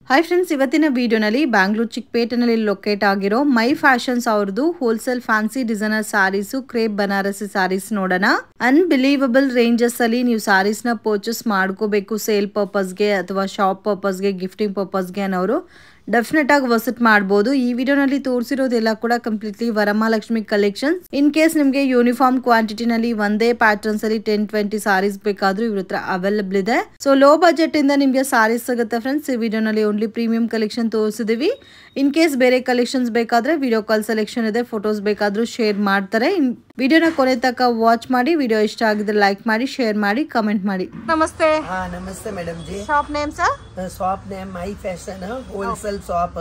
Hi friends, ಇವತ್ತಿನ ವಿಡಿಯೋನಲ್ಲಿ Bangalore ಚಿಕ್ಕಪೇಟೆನಲ್ಲಿ locate ಆಗಿರೋ ಮೈ ಫ್ಯಾಷನ್ಸ್ ಅವ್ರದ್ದು ಹೋಲ್ಸೇಲ್ ಫ್ಯಾನ್ಸಿ ಡಿಸೈನರ್ ಸಾರೀಸು ಕ್ರೇಪ್ ಬನಾರಸಿ ಸಾರೀಸ್ ನೋಡೋಣ. ಅನ್ಬಿಲೀವಬಲ್ ರೇಂಜಸ್ ಅಲ್ಲಿ ನೀವು ಸಾರೀಸ್ ನ ಪರ್ಚೇಸ್ ಮಾಡ್ಕೋಬೇಕು ಸೇಲ್ ಪರ್ಪಸ್ಗೆ ಅಥವಾ ಶಾಪ್ ಪರ್ಪಸ್ಗೆ, ಗಿಫ್ಟಿಂಗ್ ಪರ್ಪಸ್ಗೆ ಅನ್ನೋರು ಡೆಫಿನೆಟ್ ಆಗಿ ವಿಸಿಟ್ ಮಾಡಬಹುದು. ಈ ವಿಡಿಯೋನಲ್ಲಿ ತೋರಿಸಿರೋದೆಲ್ಲ ಕೂಡ completely Varamahalakshmi collections. In case ನಿಮಗೆ ಯೂನಿಫಾರ್ಮ್ ಕ್ವಾಂಟಿಟಿನಲ್ಲಿ ಒಂದೇ ಪ್ಯಾಟರ್ನ್ಸ್ ಅಲ್ಲಿ 10-20 ಸಾರೀಸ್ ಬೇಕಾದ್ರೂ ಇವ್ರ ಹತ್ರ ಅವೈಲೇಬಲ್ ಇದೆ. ಸೊ ಲೋ ಬಜೆಟ್ ಇಂದ ನಿಮಗೆ ಸಾರೀಸ್ ಸಿಗುತ್ತೆ ಫ್ರೆಂಡ್ಸ್. ಈ ವಿಡಿಯೋನಲ್ಲಿ ಓನ್ಲಿ ಪ್ರೀಮಿಯಂ ಕಲೆಕ್ಷನ್ ತೋರಿಸಿದೀವಿ. ಇನ್ ಕೇಸ್ ಬೇರೆ ಕಲೆಕ್ಷನ್ಸ್ ಬೇಕಾದ್ರೆ ವಿಡಿಯೋ ಕಾಲ್ ಸೆಲೆಕ್ಷನ್ ಇದೆ, ಫೋಟೋಸ್ ಬೇಕಾದ್ರೂ ಶೇರ್ ಮಾಡ್ತಾರೆ. ವಿಡಿಯೋನ ಕೊನೆ ತನಕ ವಾಚ್ ಮಾಡಿ. ವಿಡಿಯೋ ಇಷ್ಟ ಆಗಿದ್ರೆ ಲೈಕ್ ಮಾಡಿ, ಶೇರ್ ಮಾಡಿ, ಕಮೆಂಟ್ ಮಾಡಿ. ನಮಸ್ತೆ. ನಮಸ್ತೆ madam G. Shop name sir? Shop name my fashion wholesale shop.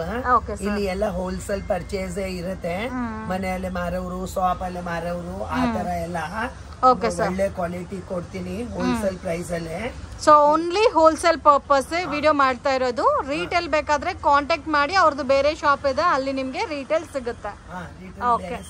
ಇಲ್ಲಿ ಎಲ್ಲ ಹೋಲ್ಸೇಲ್ ಪರ್ಚೇಸ್ ಇರುತ್ತೆ. ಮನೆಯಲ್ಲೇ ಮಾರೋರು, ಶಾಪ್ ಅಲ್ಲೇ ಮಾರೋರು, ಆ ತರ ಎಲ್ಲ ಒಳ್ಳೆ ಕ್ವಾಲಿಟಿ ಕೊಡ್ತೀನಿ ಹೋಲ್ಸೇಲ್ ಪ್ರೈಸ್ ಅಲ್ಲೇ. So only wholesale purpose video ಮಾಡ್ತಾ ಇರೋದು. ರೀಟೇಲ್ ಬೇಕಾದ್ರೆ ಕಾಂಟ್ಯಾಕ್ಟ್ ಮಾಡಿ, ಅವ್ರದ್ದು ಬೇರೆ ಶಾಪ್ ಇದೆ, ಅಲ್ಲಿ ನಿಮ್ಗೆ ರೀಟೇಲ್ ಸಿಗುತ್ತೆ.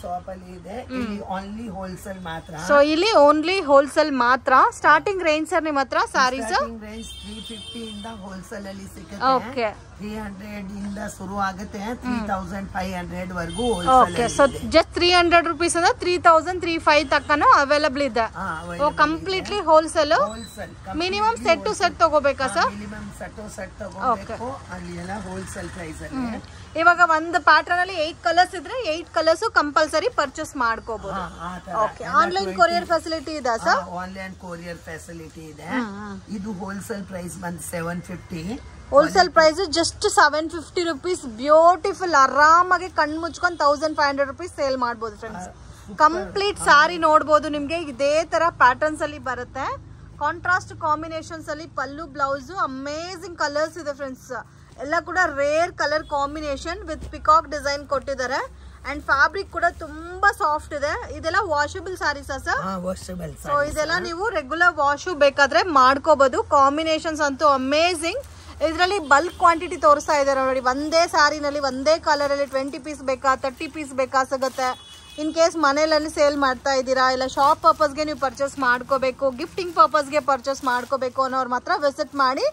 ಶಾಪ್ ಅಲ್ಲಿ ಇದೆ, ಇಲ್ಲಿ ಓನ್ಲಿ ಹೋಲ್ಸೇಲ್ ಮಾತ್ರ. ಸೊ ಇಲ್ಲಿ ಓನ್ಲಿ ಹೋಲ್ಸೇಲ್ ಮಾತ್ರ. ಸ್ಟಾರ್ಟಿಂಗ್ ರೇಂಜ್ ಸರ್ ನಿಮ್ಮ ಹತ್ರ ಸಾರೀಸ್? ರೇಂಜ್ 350 ಇಂದ ಹೋಲ್ಸೇಲ್ ಅಲ್ಲಿ ಸಿಗುತ್ತೆ. ಓಕೆ, 300 ಇಂದ ಶುರು ಆಗುತ್ತೆ, 3500 ವರೆಗೂ. ಓಕೆ. ಸೊ ಜಸ್ಟ್ 300 ರುಪೀಸ್ ಅಂದ್ರೆ 3000-3500 ತಕ್ಕನು ಅವೈಲಬಲ್ ಇದೆ. Completely wholesale. Minimum set to set ತಗೋಬೇಕಾ sir? Minimum set to set ತಗೋಬೇಕು. ಅಲ್ಲಿ ಎಲ್ಲ ಹೋಲ್ಸೇಲ್ ಪ್ರೈಸ್ ಅಲ್ಲಿ. ಇವಾಗ ಒಂದು ಪ್ಯಾಟರ್ನ್ ಅಲ್ಲಿ 8 ಕಲರ್ಸ್ ಇದ್ರೆ 8 ಕಲರ್ಸ್ ಕಂಪಲ್ಸರಿ ಪರ್ಚೇಸ್ ಮಾಡ್ಕೋಬಹುದು. ಓಕೆ. ಆನ್ಲೈನ್ ಕೊರಿಯರ್ ಫೆಸಿಲಿಟಿ ಇದೆ ಸರ್? ಆನ್ಲೈನ್ ಕೊರಿಯರ್ ಫೆಸಿಲಿಟಿ ಇದೆ. ಇದು ಹೋಲ್ಸೇಲ್ ಪ್ರೈಸ್ ಬಂದು 750. Wholesale price just 750 rupees. Beautiful. ಆರಾಮಾಗಿ ಕಣ್ಣು ಮುಚ್ಕೊಂಡು 1500 ರುಪೀಸ್ ಸೇಲ್ ಮಾಡಬಹುದು ಫ್ರೆಂಡ್ಸ್. ಕಂಪ್ಲೀಟ್ ಸಾರಿ ನೋಡಬಹುದು. ನಿಮ್ಗೆ ಇದೇ ತರ ಪ್ಯಾಟರ್ನ್ಸ್ ಅಲ್ಲಿ ಬರುತ್ತೆ. ಕಾಂಟ್ರಾಸ್ಟ್ ಕಾಂಬಿನೇಷನ್ಸ್ ಅಲ್ಲಿ ಪಲ್ಲು, ಬ್ಲೌಸ್, ಅಮೇಜಿಂಗ್ ಕಲರ್ಸ್ ಇದೆ ಫ್ರೆಂಡ್ಸ್. ಎಲ್ಲ ಕೂಡ rare colour combination with peacock design ಕೊಟ್ಟಿದ್ದಾರೆ. ಅಂಡ್ ಫ್ಯಾಬ್ರಿಕ್ ಕೂಡ ತುಂಬಾ ಸಾಫ್ಟ್ ಇದೆ. ಇದೆಲ್ಲ ವಾಷಬಲ್ ಸಾರೀಸ್ ಸರ್? ಸೊ ಇದೆಲ್ಲ ನೀವು ರೆಗ್ಯುಲರ್ ವಾಶ್ ಬೇಕಾದ್ರೆ ಮಾಡ್ಕೋಬಹುದು. ಕಾಂಬಿನೇಷನ್ಸ್ ಅಂತೂ ಅಮೇಜಿಂಗ್. ಇದರಲ್ಲಿ ಬಲ್ಕ್ ಕ್ವಾಂಟಿಟಿ ತೋರಿಸ್ತಾ ಇದ್ದಾರೆ ನೋಡಿ. ಒಂದೇ ಸ್ಯಾರಿನಲ್ಲಿ ಒಂದೇ ಕಲರ್ ಅಲ್ಲಿ 20 ಪೀಸ್ ಬೇಕಾ, 30 ಪೀಸ್ ಬೇಕಾ ಸಿಗುತ್ತೆ. ಇನ್ ಕೇಸ್ ಮನೇಲಿ ಸೇಲ್ ಮಾಡ್ತಾ ಇದ್ದೀರಾ, ಇಲ್ಲ ಶಾಪ್ ಪರ್ಪಸ್ಗೆ ನೀವು ಪರ್ಚೇಸ್ ಮಾಡ್ಕೋಬೇಕು, ಗಿಫ್ಟಿಂಗ್ ಪರ್ಪಸ್ಗೆ ಪರ್ಚೇಸ್ ಮಾಡ್ಕೋಬೇಕು ಅನ್ನೋರು ಮಾತ್ರ ವಿಸಿಟ್ ಮಾಡಿ.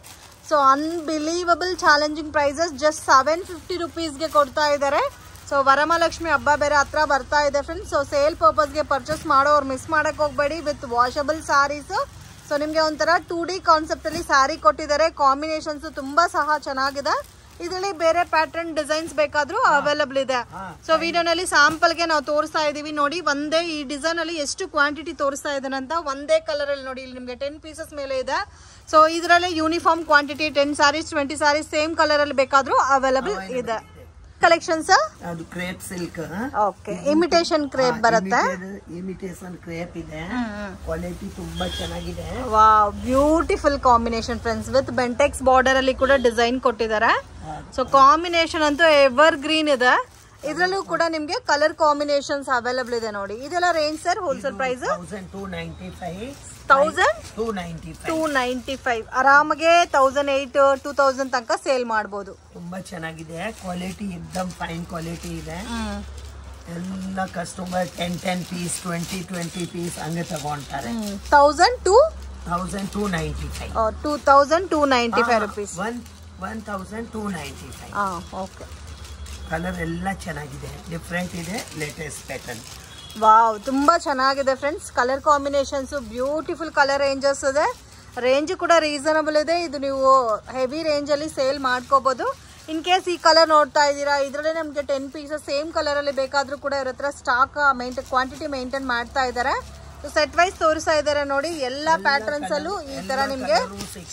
So unbelievable challenging prices just 750 ರುಪೀಸ್ಗೆ ಕೊಡ್ತಾ ಇದ್ದಾರೆ. ಸೊ ವರಮಹಾಲಕ್ಷ್ಮಿ ಹಬ್ಬ ಬೇರೆ ಹತ್ರ ಬರ್ತಾ ಇದೆ ಫ್ರೆಂಡ್ಸ್. ಸೊ ಸೇಲ್ ಪರ್ಪಸ್ಗೆ ಪರ್ಚೇಸ್ ಮಾಡೋರು ಮಿಸ್ ಮಾಡಕ್ ಹೋಗ್ಬೇಡಿ. With washable saris. ಸೊ ನಿಮ್ಗೆ ಒಂಥರ 2D ಕಾನ್ಸೆಪ್ಟ್ ಅಲ್ಲಿ ಸ್ಯಾರಿ ಕೊಟ್ಟಿದ್ದಾರೆ. ಕಾಂಬಿನೇಷನ್ಸ್ ತುಂಬಾ ಸಹ ಚೆನ್ನಾಗಿದೆ. ಇದರಲ್ಲಿ ಬೇರೆ ಪ್ಯಾಟರ್ನ್ ಡಿಸೈನ್ಸ್ ಬೇಕಾದ್ರೂ ಅವೈಲಬಲ್ ಇದೆ. ಸೊ ವಿಡಿಯೋನಲ್ಲಿ ಸ್ಯಾಂಪಲ್ ಗೆ ನಾವು ತೋರಿಸ್ತಾ ಇದೀವಿ ನೋಡಿ. ಒಂದೇ ಈ ಡಿಸೈನ್ ಅಲ್ಲಿ ಎಷ್ಟು ಕ್ವಾಂಟಿಟಿ ತೋರಿಸ್ತಾ ಇದ್ದಾನೆ ಅಂತ. ಒಂದೇ ಕಲರ್ ಅಲ್ಲಿ ನೋಡಿ, ಇಲ್ಲಿ ನಿಮ್ಗೆ 10 ಪೀಸಸ್ ಮೇಲೆ ಇದೆ. ಸೊ ಇದರಲ್ಲಿ uniform quantity 10 saris 20 saris same colour ಅಲ್ಲಿ ಬೇಕಾದ್ರೂ ಅವೈಲಬಲ್ ಇದೆ. ಕಲೆಕ್ಷನ್ಸ್ ಅದು crepe silk. Okay. Imitation crepe ಬರುತ್ತೆ. ಇಮಿಟೇಷನ್ ಕ್ರೇಪ್ ಇದೆ. ಕ್ವಾಲಿಟಿ ತುಂಬಾ ಚೆನ್ನಾಗಿದೆ. Wow, beautiful combination friends. With Bentex border ಅಲ್ಲಿ ಕೂಡ ಡಿಸೈನ್ ಕೊಟ್ಟಿದ್ದಾರೆ. ಸೊ ಕಾಂಬಿನೇಷನ್ ಅಂತೂ ಎವರ್ ಗ್ರೀನ್ ಇದೆ. ಇದರಲ್ಲೂ ಕೂಡ ನಿಮ್ಗೆ ಕಲರ್ ಕಾಂಬಿನೇಷನ್ಸ್ ಅವೈಲಬಲ್ ಇದೆ ನೋಡಿ. ಇದೆಲ್ಲ ರೇಂಜ್ ಸರ್ ಹೋಲ್ಸೇಲ್ ಪ್ರೈಸ್ 1295. ಆರಾಮಾಗೆ 1800-2000 ತನಕ ಸೇಲ್ ಮಾಡಬಹುದು. ತುಂಬಾ ಚೆನ್ನಾಗಿದೆ. ಕ್ವಾಲಿಟಿ ಎಕ್ದಮ್ ಫೈನ್ ಕ್ವಾಲಿಟಿ ಇದೆ. ಎಲ್ಲ ಕಸ್ಟಮರ್ 10 ಪೀಸ್ 20 ಪೀಸ್ ಹಂಗೆ ತಗೊಂತಾರೆ. 2295 ರುಪೀಸ್. 1295. ಓಕೆ. ಕಲರ್ ಎಲ್ಲ ಚೆನ್ನಾಗಿದೆ, ಡಿಫ್ರೆಂಟ್ ಇದೆ, ಲೇಟೆಸ್ಟ್ ಪ್ಯಾಟರ್ನ್. ವಾವ್, ತುಂಬಾ ಚೆನ್ನಾಗಿದೆ friends. Colour combinations beautiful colour ranges ಇದೆ. ರೇಂಜ್ ಕೂಡ ರೀಸನಬಲ್ ಇದೆ. ಇದು ನೀವು ಹೆವಿ ರೇಂಜ್ ಅಲ್ಲಿ ಸೇಲ್ ಮಾಡ್ಕೋಬಹುದು. ಇನ್ ಕೇಸ್ ಈ ಕಲರ್ ನೋಡ್ತಾ ಇದ್ದೀರಾ, ಇದರಲ್ಲಿ ನಮ್ಗೆ 10 ಪೀಸಸ್ ಸೇಮ್ ಕಲರ್ ಅಲ್ಲಿ ಬೇಕಾದ್ರೂ ಕೂಡ ಇವ್ರ ಹತ್ರ ಸ್ಟಾಕ್ ಕ್ವಾಂಟಿಟಿ ಮೇಂಟೈನ್ ಮಾಡ್ತಾ ಇದ್ದಾರೆ. ಸೆಟ್ ವೈಸ್ ತೋರಿಸ್ತಾ ಇದ್ದಾರೆ ನೋಡಿ. ಎಲ್ಲಾ ಪ್ಯಾಟರ್ನ್ಸ್ ಅಲ್ಲೂ ಈ ತರ ನಿಮ್ಗೆ.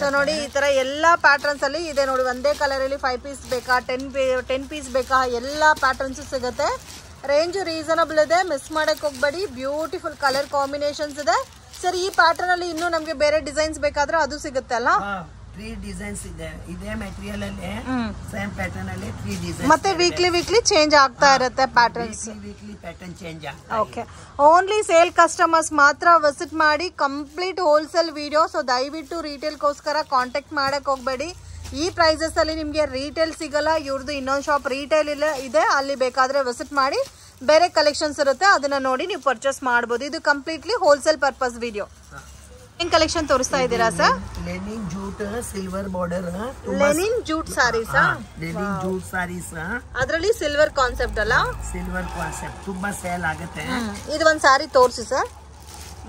ಸೊ ನೋಡಿ, ಈ ತರ ಎಲ್ಲಾ ಪ್ಯಾಟರ್ನ್ಸ್ ಅಲ್ಲಿ ಇದೆ ನೋಡಿ. ಒಂದೇ ಕಲರ್ ಅಲ್ಲಿ 5 ಪೀಸ್ ಬೇಕಾ, 10 ಪೀಸ್ ಬೇಕಾ, ಎಲ್ಲಾ ಪ್ಯಾಟರ್ನ್ಸ್ ಸಿಗುತ್ತೆ. ರೇಂಜ್ ರೀಸನಬಲ್ ಇದೆ, ಮಿಸ್ ಮಾಡಕ್ ಹೋಗ್ಬೇಡಿ. ಬ್ಯೂಟಿಫುಲ್ ಕಲರ್ ಕಾಂಬಿನೇಷನ್ಸ್ ಇದೆ. ಸರ್ ಈ ಪ್ಯಾಟರ್ನ್ ಅಲ್ಲಿ ಇನ್ನೂ ನಮ್ಗೆ ಬೇರೆ ಡಿಸೈನ್ಸ್ ಬೇಕಾದ್ರೆ ಅದು ಸಿಗುತ್ತೆ ಅಲ್ಲ? 3 ಡಿಸೈನ್ಸ್ ಇದೆ. ಇದೇ ಮೆಟೀರಿಯಲ್ ಅಲ್ಲಿ ಸೇಮ್ ಪ್ಯಾಟರ್ನ್ ಅಲ್ಲಿ 3 ಡಿಸೈನ್ಸ್. ಮತ್ತೆ ವೀಕ್ಲಿ ಚೇಂಜ್ ಆಗ್ತಾ ಇರುತ್ತೆ ಪ್ಯಾಟರ್ನ್ಸ್. ವೀಕ್ಲಿ ಪ್ಯಾಟರ್ನ್ ಚೇಂಜ್ ಆಗ್ತಾ. ಓಕೆ. ಓನ್ಲಿ ಸೇಲ್ ಕಸ್ಟಮರ್ಸ್ ಮಾತ್ರ ವಿಸಿಟ್ ಮಾಡಿ. Complete wholesale video. ಸೊ ದಯವಿಟ್ಟು ರಿಟೇಲ್ಗೋಸ್ಕರ ಕಾಂಟ್ಯಾಕ್ಟ್ ಮಾಡಕ್ ಹೋಗ್ಬೇಡಿ. ಈ ಪ್ರೈಸಸ್ ಅಲ್ಲಿ ನಿಮ್ಗೆ ರಿಟೇಲ್ ಸಿಗಲ್ಲ. ಇವ್ರದ್ದು ಇನ್ನೊಂದು ಶಾಪ್ ರಿಟೇಲ್ ಇದೆ, ಅಲ್ಲಿ ಬೇಕಾದ್ರೆ ವಿಸಿಟ್ ಮಾಡಿ. ಬೇರೆ ಕಲೆಕ್ಷನ್ಸ್ ಇರುತ್ತೆ, ಅದನ್ನ ನೋಡಿ ನೀವು ಪರ್ಚೇಸ್ ಮಾಡಬಹುದು. ಇದು ಕಂಪ್ಲೀಟ್ಲಿ ಹೋಲ್ಸೇಲ್ ಪರ್ಪಸ್ ವಿಡಿಯೋ. ಏನ್ ಕಲೆಕ್ಷನ್ ತೋರಿಸ್ತಾ ಇದ್ದೀರಾ sir? Linen jute silver border. Linen jute saris. Linen jute saris, ಅದರಲ್ಲಿ ಸಿಲ್ವರ್ ಕಾನ್ಸೆಪ್ಟ್ ಅಲ್ಲ? ಸಿಲ್ವರ್ ಕಾನ್ಸೆಪ್ಟ್ ತುಂಬಾ ಸೇಲ್ ಆಗುತ್ತೆ. ಇದು ಒಂದ್ ಸಾರಿ ತೋರಿಸಿ ಸರ್.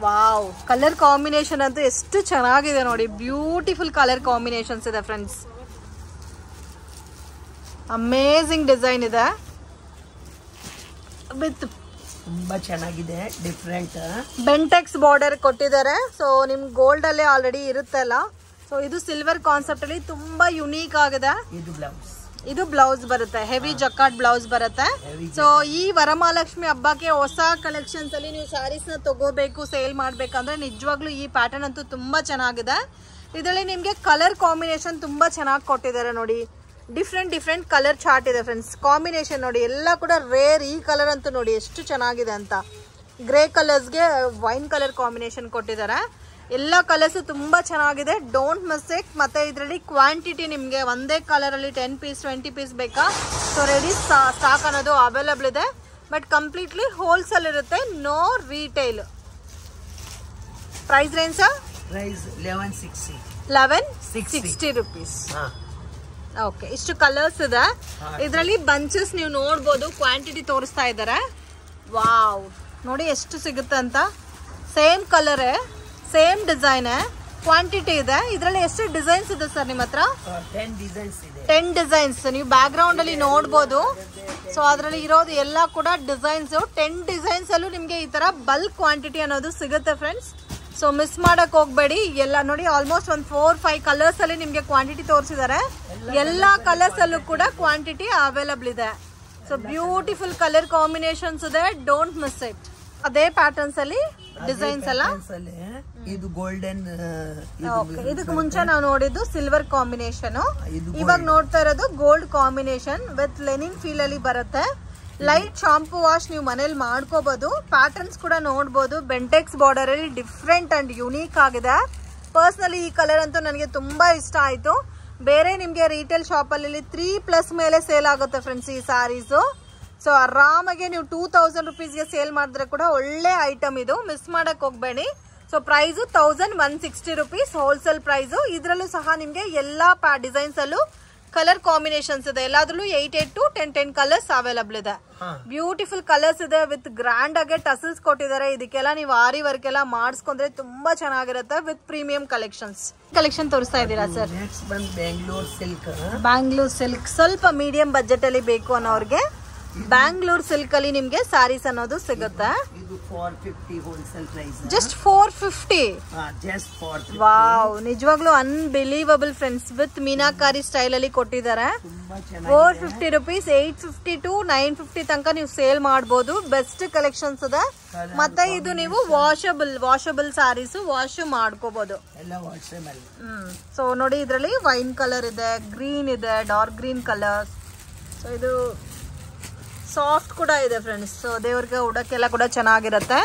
ವಾವ್, ಕಲರ್ ಕಾಂಬಿನೇಷನ್ ಅಂತೂ ಎಷ್ಟು ಚೆನ್ನಾಗಿದೆ ನೋಡಿ. ಬ್ಯೂಟಿಫುಲ್ ಕಲರ್ ಕಾಂಬಿನೇಷನ್ಸ್ ಇದೆ ಫ್ರೆಂಡ್ಸ್. ಅಮೇಜಿಂಗ್ ಡಿಸೈನ್ ಇದೆ ವಿತ್ ತುಂಬಾ ಚೆನ್ನಾಗಿದೆ. ಡಿಫ್ರೆಂಟ್ ಬೆಂಟೆಕ್ಸ್ ಬಾರ್ಡರ್ ಕೊಟ್ಟಿದ್ದಾರೆ. ಸೊ ನಿಮ್ ಗೋಲ್ಡ್ ಅಲ್ಲೇ ಆಲ್ರೆಡಿ ಇರುತ್ತಲ್ಲ. ಸೊ ಇದು ಸಿಲ್ವರ್ ಕಾನ್ಸೆಪ್ಟ್ ಅಲ್ಲಿ ತುಂಬಾ ಯುನೀಕ್ ಆಗಿದೆ. ಇದು ಬ್ಲೌಸ್ ಬರುತ್ತೆ, ಹೆವಿ ಜಕಾರ್ಡ್ ಬ್ಲೌಸ್ ಬರುತ್ತೆ. ಸೊ ಈ ವರಮಹಾಲಕ್ಷ್ಮಿ ಹಬ್ಬಕ್ಕೆ ಹೊಸ ಕಲೆಕ್ಷನ್ಸ್ ಅಲ್ಲಿ ನೀವು ಸ್ಯಾರೀಸ್ ನ ತಗೋಬೇಕು, ಸೇಲ್ ಮಾಡ್ಬೇಕಂದ್ರೆ ನಿಜವಾಗ್ಲೂ ಈ ಪ್ಯಾಟರ್ನ್ ಅಂತೂ ತುಂಬಾ ಚೆನ್ನಾಗಿದೆ. ಇದರಲ್ಲಿ ನಿಮ್ಗೆ ಕಲರ್ ಕಾಂಬಿನೇಷನ್ ತುಂಬಾ ಚೆನ್ನಾಗಿ ಕೊಟ್ಟಿದ್ದಾರೆ ನೋಡಿ. ಡಿಫ್ರೆಂಟ್ ಕಲರ್ ಚಾರ್ಟ್ ಇದೆ ಫ್ರೆಂಡ್ಸ್. ಕಾಂಬಿನೇಷನ್ ನೋಡಿ ಎಲ್ಲ ಕೂಡ ರೇರ್. ಈ ಕಲರ್ ಅಂತೂ ನೋಡಿ ಎಷ್ಟು ಚೆನ್ನಾಗಿದೆ ಅಂತ. ಗ್ರೇ ಕಲರ್ಸ್ಗೆ ವೈನ್ ಕಲರ್ ಕಾಂಬಿನೇಷನ್ ಕೊಟ್ಟಿದ್ದಾರೆ. ಎಲ್ಲ ಕಲರ್ಸ್ ತುಂಬಾ ಚೆನ್ನಾಗಿದೆ. Don't mistake. ಮತ್ತೆ ಇದರಲ್ಲಿ ಕ್ವಾಂಟಿಟಿ ನಿಮಗೆ ಒಂದೇ ಕಲರ್ ಅಲ್ಲಿ 10 ಪೀಸ್ 20 ಪೀಸ್ ಬೇಕಾ, ಸೊ ರೆಡಿ ಸ್ಟಾಕ್ ಅನ್ನೋದು ಅವೈಲಬಲ್ ಇದೆ. ಬಟ್ ಕಂಪ್ಲೀಟ್ಲಿ ಹೋಲ್ಸೇಲ್ ಇರುತ್ತೆ, no retail. Price range price 1160 rupees. Okay, ಇಷ್ಟು ಕಲರ್ಸ್ ಇದೆ ಇದರಲ್ಲಿ. ಬಂಚಸ್ ನೀವು ನೋಡ್ಬೋದು, ಕ್ವಾಂಟಿಟಿ ತೋರಿಸ್ತಾ ಇದ್ದಾರೆ. ವಾವ್, ನೋಡಿ ಎಷ್ಟು ಸಿಗುತ್ತೆ ಅಂತ. Same colour, same design, quantity ಇದೆ. ಇದರಲ್ಲಿ ಎಷ್ಟು ಡಿಸೈನ್ಸ್ ಇದೆ ಸರ್ ನಿಮ್ಮ ಹತ್ರ? 10 ಡಿಸೈನ್ಸ್ ನೀವು ಬ್ಯಾಕ್ ಗ್ರೌಂಡ್ ಅಲ್ಲಿ ನೋಡ್ಬೋದು. ಸೊ ಅದರಲ್ಲಿ ಇರೋದು ಎಲ್ಲ ಕೂಡ ಡಿಸೈನ್ಸ್. 10 ಡಿಸೈನ್ಸ್ ಅಲ್ಲೂ ನಿಮ್ಗೆ ಈ ತರ ಬಲ್ಕ್ ಕ್ವಾಂಟಿಟಿ ಅನ್ನೋದು ಸಿಗುತ್ತೆ ಫ್ರೆಂಡ್ಸ್. ಸೊ ಮಿಸ್ ಮಾಡಕ್ ಹೋಗ್ಬೇಡಿ. ಎಲ್ಲ ನೋಡಿ ಆಲ್ಮೋಸ್ಟ್ ಒಂದು 4-5 ಕಲರ್ಸ್ ಅಲ್ಲಿ ನಿಮ್ಗೆ ಕ್ವಾಂಟಿಟಿ ತೋರಿಸಿದ್ದಾರೆ. ಎಲ್ಲಾ ಕಲರ್ಸ್ ಅಲ್ಲೂ ಕೂಡ ಕ್ವಾಂಟಿಟಿ ಅವೈಲಬಲ್ ಇದೆ. ಸೊ ಬ್ಯೂಟಿಫುಲ್ ಕಲರ್ ಕಾಂಬಿನೇಷನ್ಸ್ ಇದೆ, ಡೋಂಟ್ ಮಿಸ್ ಇಟ್. ಅದೇ ಪ್ಯಾಟರ್ನ್ಸ್ ಅಲ್ಲಿ ಡಿಸೈನ್ಸ್ ಎಲ್ಲ. ಇದು ಗೋಲ್ಡನ್. ಇದಕ್ಕೆ ಮುಂಚೆ ನಾವು ನೋಡಿದ್ದು ಸಿಲ್ವರ್ ಕಾಂಬಿನೇಷನ್, ಇವಾಗ ನೋಡ್ತಾ ಇರೋದು gold combination with Lenin feel ಅಲ್ಲಿ ಬರುತ್ತೆ. ಲೈಟ್ ಶಾಂಪೂ ವಾಶ್ ನೀವು ಮನೇಲಿ ಮಾಡ್ಕೋಬಹುದು. ಪ್ಯಾಟರ್ನ್ಸ್ ಕೂಡ ನೋಡ್ಬೋದು. ಬೆಂಟೆಕ್ಸ್ ಬಾರ್ಡರ್ ಅಲ್ಲಿ ಡಿಫ್ರೆಂಟ್ ಅಂಡ್ ಯುನೀಕ್ ಆಗಿದೆ. ಪರ್ಸನಲಿ ಈ ಕಲರ್ ಅಂತೂ ನನಗೆ ತುಂಬಾ ಇಷ್ಟ ಆಯ್ತು. ಬೇರೆ ನಿಮ್ಗೆ ರಿಟೇಲ್ ಶಾಪ್ ಅಲ್ಲಿ 3+ ಮೇಲೆ ಸೇಲ್ ಆಗುತ್ತೆ ಫ್ರೆಂಡ್ಸ್ ಈ ಸ್ಯಾರೀಸ್. ಸೊ ಆರಾಮಾಗಿ ನೀವು 2000 ರುಪೀಸ್ಗೆ ಸೇಲ್ ಮಾಡಿದ್ರೆ ಕೂಡ ಒಳ್ಳೆ ಐಟಮ್ ಇದು, ಮಿಸ್ ಮಾಡಕ್ ಹೋಗ್ಬೇಡಿ. So price 1160 rupees wholesale price. ಇದ್ರಲ್ಲೂ ಸಹ ನಿಮ್ಗೆ ಎಲ್ಲಾ ಡಿಸೈನ್ಸ್ ಅಲ್ಲೂ ಕಲರ್ ಕಾಂಬಿನೇಷನ್ಸ್ ಇದೆ. ಎಲ್ಲಾದ್ರಲ್ಲೂ 8 to 10 ಕಲರ್ಸ್ ಅವೈಲಬಲ್ ಇದೆ. ಬ್ಯೂಟಿಫುಲ್ ಕಲರ್ಸ್ ಇದೆ ವಿತ್ ಗ್ರ್ಯಾಂಡ್ ಆಗಿ ಟಸಲ್ಸ್ ಕೊಟ್ಟಿದ್ದಾರೆ. ಇದಕ್ಕೆಲ್ಲ ನೀವು ಆರಿ ವರ್ಕ್ ಎಲ್ಲ ಮಾಡಿಸ್ಕೊಂಡ್ರೆ ತುಂಬಾ ಚೆನ್ನಾಗಿರುತ್ತೆ ವಿತ್ ಪ್ರೀಮಿಯಂ ಕಲೆಕ್ಷನ್ಸ್. ಕಲೆಕ್ಷನ್ ತೋರಿಸ್ತಾ ಇದ್ದೀರಾ ಸರ್? ಬ್ಯಾಂಗ್ಳೂರ್ ಸಿಲ್ಕ್ ಸ್ವಲ್ಪ ಮೀಡಿಯಂ ಬಜೆಟ್ ಅಲ್ಲಿ ಬೇಕು ಅನ್ನೋರ್ಗೆ ಬ್ಯಾಂಗ್ಳೂರ್ ಸಿಲ್ಕ್ ಅಲ್ಲಿ ನಿಮ್ಗೆ ಸ್ಯಾರೀಸ್ ಅನ್ನೋದು ಸಿಗುತ್ತೆ. ಜಸ್ಟ್ 450. ವಾವ್, ನಿಜವಾಗ್ಲೂ unbelievable friends. With meenakari style ಅಲ್ಲಿ ಕೊಟ್ಟಿದ್ದಾರೆ. 450 ರುಪೀಸ್, 850 to 950 ತನಕ ನೀವು ಸೇಲ್ ಮಾಡಬಹುದು. ಬೆಸ್ಟ್ ಕಲೆಕ್ಷನ್ಸ್ ಇದೆ. ಮತ್ತೆ ಇದು ನೀವು ವಾಷಬಲ್ ಸ್ಯಾರೀಸ್ ವಾಶ್ ಮಾಡ್ಕೋಬಹುದು. ಸೊ ನೋಡಿ, ಇದರಲ್ಲಿ ವೈನ್ ಕಲರ್ ಇದೆ, ಗ್ರೀನ್ ಇದೆ, ಡಾರ್ಕ್ ಗ್ರೀನ್ ಕಲರ್. ಸೊ ಇದು ಸಾಫ್ಟ್ ಕೂಡ ಇದೆ ಫ್ರೆಂಡ್ಸ್. ಸೊ ದೇವ್ರಿಗೆ ಉಡಕ್ಕೆಲ್ಲ ಕೂಡ ಚೆನ್ನಾಗಿರುತ್ತೆ.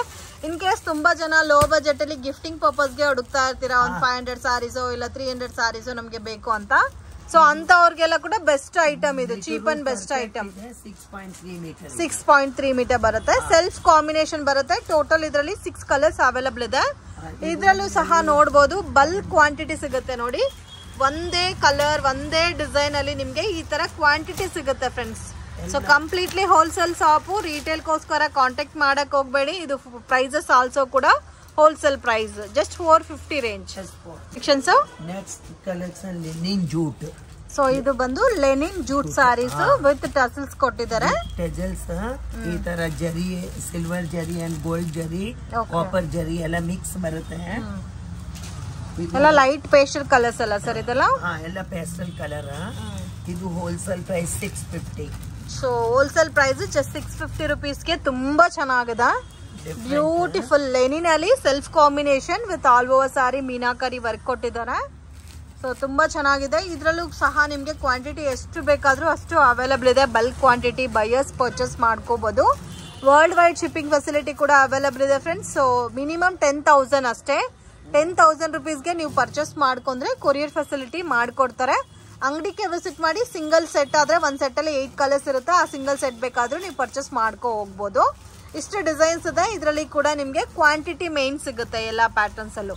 ಇನ್ ಕೇಸ್ ತುಂಬಾ ಜನ ಲೋ ಬಜೆಟ್ ಅಲ್ಲಿ ಗಿಫ್ಟಿಂಗ್ ಪರ್ಪಸ್ಗೆ ಹುಡುಕ್ತಾ ಇರ್ತೀರಾ, ಒಂದು 500 ಸ್ಯಾರೀಸೋ ಇಲ್ಲ 300 ಸ್ಯಾರೀಸೋ ನಮ್ಗೆ ಬೇಕು ಅಂತ. ಸೊ ಅಂತವ್ರಿಗೆಲ್ಲ ಕೂಡ ಬೆಸ್ಟ್ ಐಟಮ್ ಇದು, cheap and best item. 6.3 metre ಬರುತ್ತೆ. ಸೆಲ್ಫ್ ಕಾಂಬಿನೇಷನ್ ಬರುತ್ತೆ. ಟೋಟಲ್ ಇದರಲ್ಲಿ 6 ಕಲರ್ಸ್ ಅವೈಲಬಲ್ ಇದೆ. ಇದ್ರಲ್ಲೂ ಸಹ ನೋಡ್ಬೋದು ಬಲ್ಕ್ ಕ್ವಾಂಟಿಟಿ ಸಿಗುತ್ತೆ ನೋಡಿ. ಒಂದೇ ಕಲರ್ ಒಂದೇ ಡಿಸೈನ್ ಅಲ್ಲಿ ನಿಮ್ಗೆ ಈ ತರ ಕ್ವಾಂಟಿಟಿ ಸಿಗುತ್ತೆ friends. So completely wholesale shop. ರಿಟೇಲ್ಗೋಸ್ಕರ ಕಾಂಟ್ಯಾಕ್ಟ್ ಮಾಡಕ್ ಹೋಗ್ಬೇಡಿ. ಇದು ಪ್ರೈಸಸ್ ಆಲ್ಸೋ ಕೂಡ wholesale price, just 450 range. Next collection linen jute. So ಇದು ಬಂದು linen jute saris with tassels ಕೊಟ್ಟಿದ್ದಾರೆ. ಟಸಲ್ಸ್ ಈ ತರ ಜರಿ, ಸಿಲ್ವರ್ ಜರಿ ಅಂಡ್ ಗೋಲ್ಡ್ ಜರಿ, ಕಾಪರ್ ಜರಿ ಎಲ್ಲ ಮಿಕ್ಸ್ ಬರುತ್ತೆ. ಎಲ್ಲ ಲೈಟ್ ಪೇಸ್ಟಲ್ ಕಲರ್ಸ್ ಅಲ್ಲ ಸರ್ ಇದೆಲ್ಲ? ಎಲ್ಲ ಪೇಸ್ಟಲ್ ಕಲರ್. ಇದು wholesale price 650. So wholesale price just 650 ರುಪೀಸ್ಗೆ ತುಂಬಾ ಚೆನ್ನಾಗಿದೆ. ಬ್ಯೂಟಿಫುಲ್ ಲೆನಿನ್ ಅಲ್ಲಿ self combination with all over sari meenakari work ಕೊಟ್ಟಿದ್ದಾರೆ. ಸೊ ತುಂಬಾ ಚೆನ್ನಾಗಿದೆ. ಇದ್ರಲ್ಲೂ ಸಹ ನಿಮ್ಗೆ ಕ್ವಾಂಟಿಟಿ ಎಷ್ಟು ಬೇಕಾದ್ರೂ ಅಷ್ಟು ಅವೈಲಬಲ್ ಇದೆ. ಬಲ್ಕ್ ಕ್ವಾಂಟಿಟಿ ಬಯರ್ಸ್ ಪರ್ಚೇಸ್ ಮಾಡ್ಕೋಬಹುದು. ವರ್ಲ್ಡ್ ವೈಡ್ ಶಿಪ್ಪಿಂಗ್ ಫೆಸಿಲಿಟಿ ಕೂಡ ಅವೈಲಬಲ್ ಇದೆ ಫ್ರೆಂಡ್ಸ್. ಸೊ ಮಿನಿಮಮ್ 10,000 ಅಷ್ಟೇ. 10,000 ರುಪೀಸ್ಗೆ ನೀವು ಪರ್ಚೇಸ್ ಮಾಡ್ಕೊಂಡ್ರೆ ಕೊರಿಯರ್ ಫೆಸಿಲಿಟಿ ಮಾಡ್ಕೊಡ್ತಾರೆ. ಅಂಗಡಿಗೆ ವಿಸಿಟ್ ಮಾಡಿ. ಸಿಂಗಲ್ ಸೆಟ್ ಆದ್ರೆ ಒಂದ್ ಸೆಟ್ ಅಲ್ಲಿ 8 ಕಲರ್ಸ್ ಇರುತ್ತೆ. ಆ ಸಿಂಗಲ್ ಸೆಟ್ ಬೇಕಾದ್ರೂ ನೀವು ಪರ್ಚೇಸ್ ಮಾಡ್ಕೊ ಹೋಗ್ಬೋದು. ಇಷ್ಟು ಡಿಸೈನ್ಸ್ ಇದೆ. ಇದರಲ್ಲಿ ಕೂಡ ನಿಮ್ಗೆ ಕ್ವಾಂಟಿಟಿ ಮೇನ್ ಸಿಗುತ್ತೆ ಎಲ್ಲಾ ಪ್ಯಾಟರ್ನ್ಸ್ ಅಲ್ಲೂ.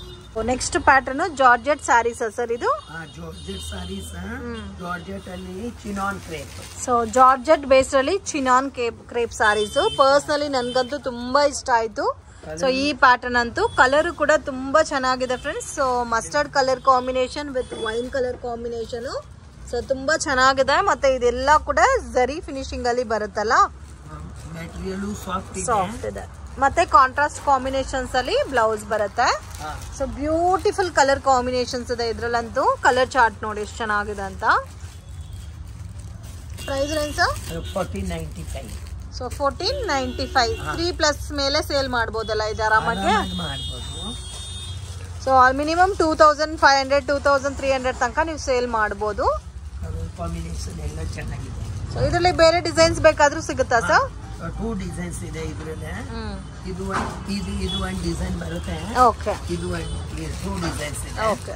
Next pattern georgette saris sir ಇದು. ಜಾರ್ಜೆಟ್ ಸ್ಯಾರೀಸ್, ಜಾರ್ಜೆಟ್ ಅಲ್ಲಿ chinon crepe. So georgette base ಅಲ್ಲಿ ಚಿನಾನ್ ಕ್ರೇಪ್ ಸ್ಯಾರೀಸ್ ಪರ್ಸನಲಿ ನನ್ಗಂತೂ ತುಂಬಾ ಇಷ್ಟ ಆಯ್ತು. ಸೊ ಈ ಪ್ಯಾಟರ್ನ್ ಅಂತೂ ಕಲರ್ ಕೂಡ ತುಂಬಾ ಚೆನ್ನಾಗಿದೆ friends. So mustard colour combination with wine colour combination. So ತುಂಬಾ ಚೆನ್ನಾಗಿದೆ. ಮತ್ತೆ ಇದೆಲ್ಲ ಕೂಡ ಝರಿ ಫಿನಿಶಿಂಗ್ ಅಲ್ಲಿ ಬರುತ್ತಲ್ಲ, ಸಾಫ್ಟ್ ಇದೆ. ಮತ್ತೆ ಕಾಂಟ್ರಾಸ್ಟ್ ಕಾಂಬಿನೇಷನ್ಸ್ ಅಲ್ಲಿ ಬ್ಲೌಸ್ ಬರುತ್ತೆ. ಸೊ ಬ್ಯೂಟಿಫುಲ್ ಕಲರ್ ಕಾಂಬಿನೇಷನ್ಸ್ ಇದೆ ಇದ್ರಲ್ಲಂತೂ. ಕಲರ್ ಚಾರ್ಟ್ ನೋಡಿ ಎಷ್ಟು ಚೆನ್ನಾಗಿದೆ ಅಂತ. Price range 1495. ಸೊ 1495 3+ ಮೇಲೆ ಸೇಲ್ ಮಾಡ್ಬೋದಲ್ಲ ಇದು ಆರಾಮಾಗಿ. ಸೊ ಮಿನಿಮಮ್ 2500 2300 ತನಕ ನೀವು ಸೇಲ್ ಮಾಡ್ಬೋದು. ಸೊ ಇದರಲ್ಲಿ ಬೇರೆ ಡಿಸೈನ್ಸ್ ಬೇಕಾದ್ರೂ ಸಿಗುತ್ತಾ ಸರ್? 2 ಡಿಸೈನ್ಸ್ ಇದೆ ಇದ್ರಲ್ಲಿ. ಇದು ಒಂದು ಡಿಸೈನ್ ಬರುತ್ತೆ. ಓಕೆ, ಇದು 2 ಡಿಸೈನ್ಸ್ ಇದೆ. Okay,